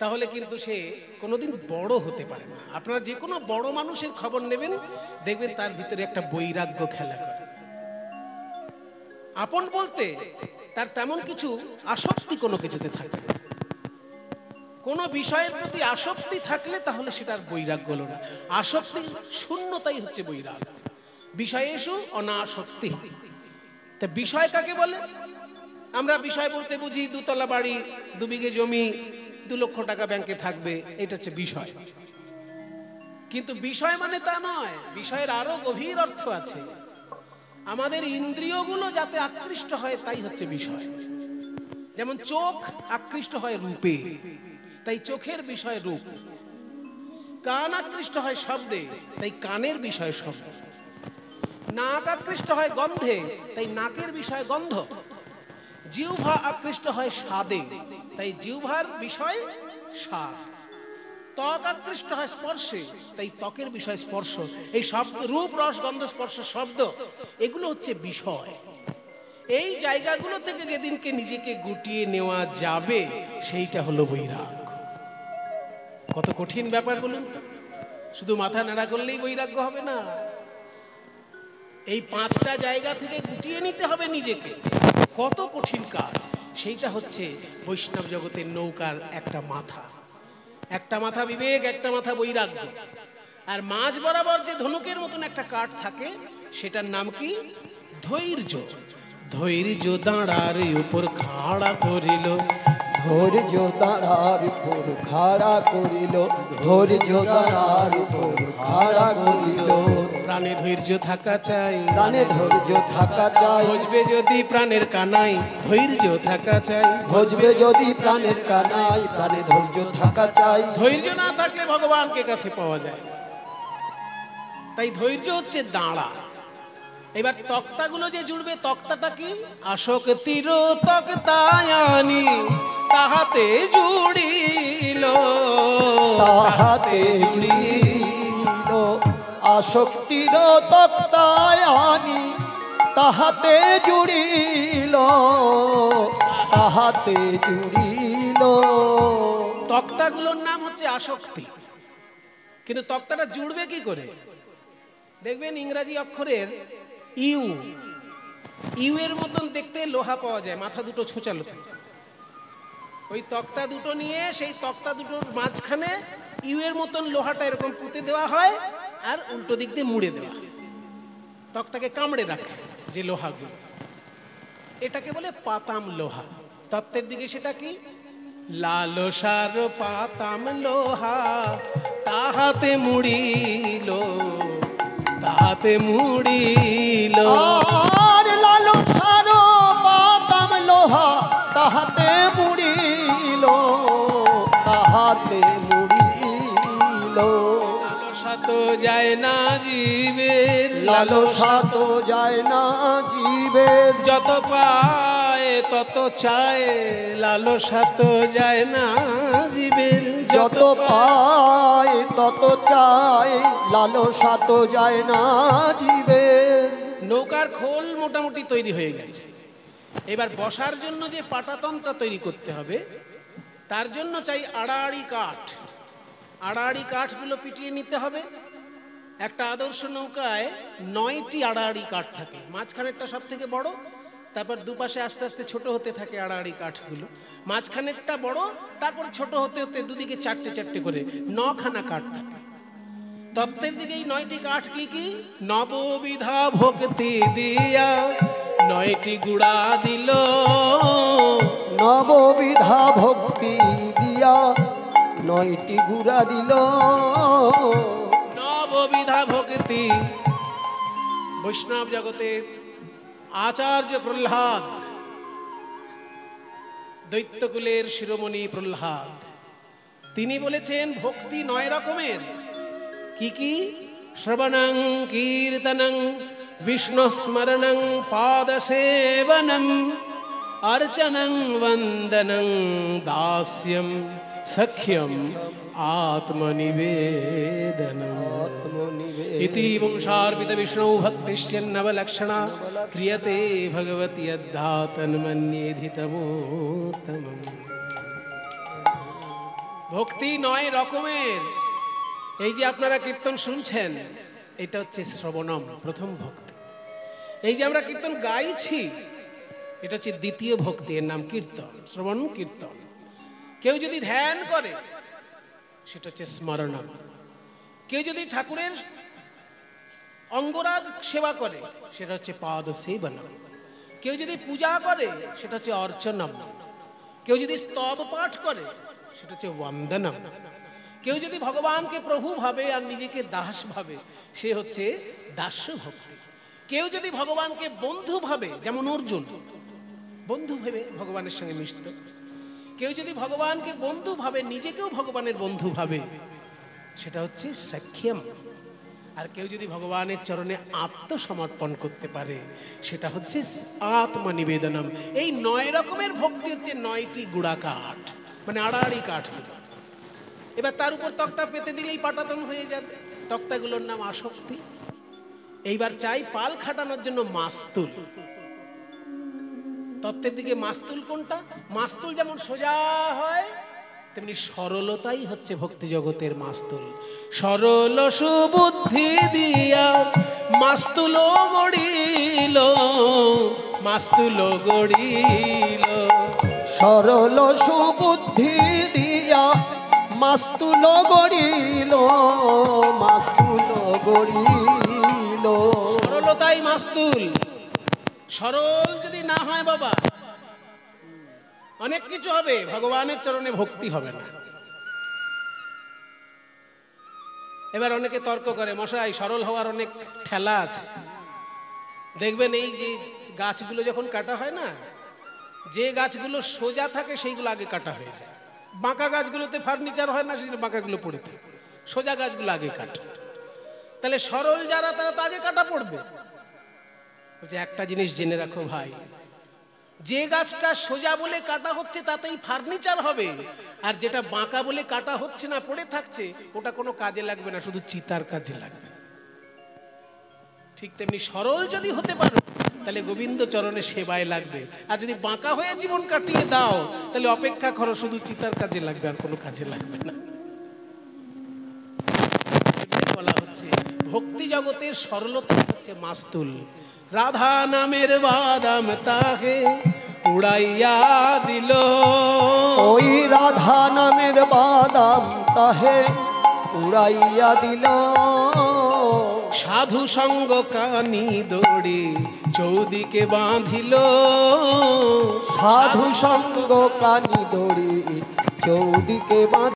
তাহলে কিন্তু সে কোনোদিন বড় হতে পারে না। আপনারা যে কোনো বড় মানুষের খবর নেবেন, দেখবেন তার ভিতরে একটা বৈরাগ্য খেলা করে। আপন বলতে তার তেমন কিছু আসক্তি কোনো কিছুতে থাকে না। কোনো বিষয়ের প্রতি আসক্তি থাকলে তাহলে সেটার বৈরাগ্য হলো না। আসক্তি শূন্যতাই হচ্ছে বৈরাগ্য। বিষয়েষু অনাসক্তি। তা বিষয় কাকে বলে? আমরা বিষয় বলতে বুঝি দুতলা বাড়ি, 2 বিঘে জমি, 2 লক্ষ টাকা ব্যাংকে থাকবে, এটা হচ্ছে বিষয়। কিন্তু বিষয় মানে তা নয়, বিষয়ের আরো গভীর অর্থ আছে। আমাদের ইন্দ্রিয়গুলো যাতে আকৃষ্ট হয় তাই হচ্ছে বিষয়। যেমন চোখ আকৃষ্ট হয় রূপে, তাই চোখের বিষয় রূপ। কান আকৃষ্ট হয় শব্দে, তাই কানের বিষয় শব্দ। নাক আকৃষ্ট হয় গন্ধে, তাই নাকের বিষয় গন্ধ। জিহ্বা আকৃষ্ট হয় স্বাদে, তাই জিহ্বার বিষয় স্বাদ। ত্বক আকৃষ্ট হয় স্পর্শে, তাই ত্বকের বিষয় স্পর্শ। এই শব্দ, রূপ, রস, গন্ধ, স্পর্শ, শব্দ, এগুলো হচ্ছে বিষয়। এই জায়গাগুলো থেকে যেদিনকে নিজেকে গুটিয়ে নেওয়া যাবে, সেইটা হলো বৈরাগ্য। কত কঠিন ব্যাপার বলুন তো। শুধু মাথা নাড়া করলেই বৈরাগ্য হবে না। এই 5টা জায়গা থেকে গুটিয়ে নিতে হবে নিজেকে। কত কঠিন কাজ। সেইটা হচ্ছে বৈষ্ণব জগতের নৌকার একটা মাথা। একটা মাথা বিবেক, একটা মাথা বৈরাগ্য। আর মাঝ বরাবর যে ধনুকের মতন একটা কাঠ থাকে, সেটার নাম কি? ধৈর্য। ধৈর্য দাঁড়ার উপর খাড়া করিল, ধৈর্য দাঁড়ার উপর খাড়া করিল, ধৈর্য দাঁড়ার উপর খাড়া করিল। প্রাণে ধৈর্য থাকা চাই, প্রাণে ধৈর্য থাকা চাই। ভজবে যদি প্রাণের কানাই, ধৈর্য থাকা চাই। ভজবে যদি প্রাণের কানাই, প্রাণে ধৈর্য থাকা চাই। ধৈর্য না থাকলে ভগবানকে কাছে পাওয়া যায়। তাই ধৈর্য হচ্ছে দাঁড়া। এবার তক্তাগুলো যে জুড়বে, তক্তাটা কি? আসক্তির তক্তায়ানি তাহাতে জুড়িল, তাহাতে জুড়িল। আসক্তির তক্তায়ানি তাহাতে জুড়িল, তাহাতে জুড়িল। তক্তাগুলোর নাম হচ্ছে আসক্তি। কিন্তু তক্তাটা জুড়বে কি করে? দেখবেন ইংরাজি অক্ষরের ইউ, ইউ এর মতন দেখতে লোহা পাওয়া যায়, মাথা দুটো ছোচালো থাকে। ওই তক্তা দুটো নিয়ে সেই তক্তা দুটোর মাঝখানে ইউ এর মতন লোহাটা এরকম পুঁতে দেওয়া হয়, আর উল্টো দিক দিয়ে মুড়ে দেওয়া হয়। তক্তাকে কামড়ে রাখে যে লোহাগুলো, এটাকে বলে পাতাম লোহা। তত্ত্বের দিকে সেটা কি? লালসার পাতাম লোহা তাহাতে মুড়িল, তাহাতে মুড়িল। আর লালসার পাতাম লোহা তাহাতে মুড়িল, তাহাতে মুড়িল। লালসা তো যায় না জীবের, লালসা তো যায় না জীবের। যত পায় তত চায়, লালসা তো যায় না জীবের। যত পায় তত চায়, লালসা তো যায় না জীবের। নৌকার খোল মোটামুটি তৈরি হয়ে গেছে। এবার বসার জন্য যে পাটাতনটা তৈরি করতে হবে, তার জন্য চাই আড়াআড়ি কাঠ। আড়াআড়ি কাঠগুলো পিটিয়ে নিতে হবে। একটা আদর্শ নৌকায় 9টি আড়াআড়ি কাঠ থাকে। মাঝখানেরটা সব থেকে বড়, তারপর দুপাশে আস্তে আস্তে ছোট হতে থাকে আড়াআড়ি কাঠগুলো। মাঝখানেরটা বড়, তারপর ছোট হতে হতে দুদিকে 4টে 4টে করে 9খানা কাঠ থাকে। তত্ত্বের দিকে এই 9টি কাঠ কি কি? নববিধা ভক্তি দিয়া 9টি গুড়া দিল, নববিধা ভক্তি দিয়া 9টি গুড়া দিল। নববিধা ভক্তি। বৈষ্ণব জগতের আচার্য প্রহ্লাদ, দৈত্যকুলের শিরোমণি প্রহ্লাদ, তিনি বলেছেন ভক্তি 9 রকমের। কি কি? শ্রবণং কীর্তনং বিষ্ণু স্মরণং পাদসেবনং अर्चनं वंदनं दास्यं सख्यं आत्मनिवेदनम् इति वंशार्पित विष्णु भक्तिश्चन्नवलक्षणा क्रियते भगवति यद्धा तन्मन्येधि तमोत्तमम्। ভক্তি 9 রকমের। এই যে আপনারা কীর্তন শুনছেন, এটা হচ্ছে শ্রবণম, প্রথম ভক্তি। এই যে আমরা কীর্তন গাইছি, এটা হচ্ছে দ্বিতীয় ভক্তি, এর নাম কীর্তন, শ্রবণ কীর্তন। কেউ যদি ধ্যান করে, সেটা হচ্ছে স্মরণম। কেউ যদি ঠাকুরের অঙ্গরাগ সেবা করে, সেটা হচ্ছে পাদ সেবনম। কেউ যদি পূজা করে, সেটা হচ্ছে অর্চনম। কেউ যদি স্তব পাঠ করে, সেটা হচ্ছে বন্দনম। কেউ যদি ভগবানকে প্রভু ভাবে আর নিজেকে দাস ভাবে, সে হচ্ছে দাস্য ভক্তি। কেউ যদি ভগবানকে বন্ধু ভাবে, যেমন অর্জুন বন্ধু ভেবে ভগবানের সঙ্গে মিশত, কেউ যদি ভগবানকে বন্ধু ভাবে, নিজেকেও ভগবানের বন্ধু ভাবে, সেটা হচ্ছে সাখ্যম। আর কেউ যদি ভগবানের চরণে আত্মসমর্পণ করতে পারে, সেটা হচ্ছে আত্মনিবেদনম। এই 9 রকমের ভক্তি হচ্ছে 9টি গুড়া কাঠ, মানে আড়াআড়ি কাঠ। এবার তার উপর তক্তা পেতে দিলেই পাটাতন হয়ে যাবে। তক্তাগুলোর নাম আসক্তি। এইবার চাই পাল খাটানোর জন্য মাস্তুল। তত্ত্বের দিকে মাস্তুল কোনটা? মাস্তুল যেমন সোজা হয়, তেমনি সরলতাই হচ্ছে ভক্তি জগতের মাস্তুল। সরল সুবুদ্ধি দিয়া মাস্তুল গড়িল, মাস্তুল গড়িল। সরল সুবুদ্ধি দিয়া মাস্তুল গড়িল, মাস্তুল গড়িল। সরলতাই মাস্তুল। সরল যদি না হয় বাবা, অনেক কিছু হবে, ভগবানের চরণে ভক্তি হবে না। এবার অনেকে তর্ক করে, মশাই সরল হওয়ার অনেক ঠেলা আছে। দেখবেন এই যে গাছগুলো যখন কাটা হয় না, যে গাছগুলো সোজা থাকে সেইগুলো আগে কাটা হয়ে যায়। বাঁকা গাছগুলোতে ফার্নিচার হয় না, সেগুলো বাঁকাগুলো পড়ে থাকে। সোজা গাছগুলো আগে কাটা। তাহলে সরল যারা, তারা তো আগে কাটা পড়বে। বলছে একটা জিনিস জেনে রাখো ভাই, যে গাছটা সোজা বলে কাটা হচ্ছে তাতেই ফার্নিচার হবে, আর যেটা বাঁকা বলে কাটা হচ্ছে না, পড়ে থাকছে, ওটা কোনো কাজে লাগবে না, শুধু চিতার কাজে লাগবে। ঠিক তেমনি সরল যদি হতে পারো, তাহলে গোবিন্দ চরণে সেবায় লাগবে। আর যদি বাঁকা হয়ে জীবন কাটিয়ে দাও, তাহলে অপেক্ষা করো, শুধু চিতার কাজে লাগবে, আর কোনো কাজে লাগবে না। বলা হচ্ছে ভক্তি জগতের সরলতা হচ্ছে মাস্তুল। রাধা নামের বাদাম তাহে উড়াইয়া দিল, ওই রাধা নামের বাদাম তাহে উড়াইয়া দিল। সাধু সঙ্গ কানি দড়ি চৌদিকে বাঁধিল, সাধু সঙ্গ কানি দড়ি চৌদিকে বাঁধিল।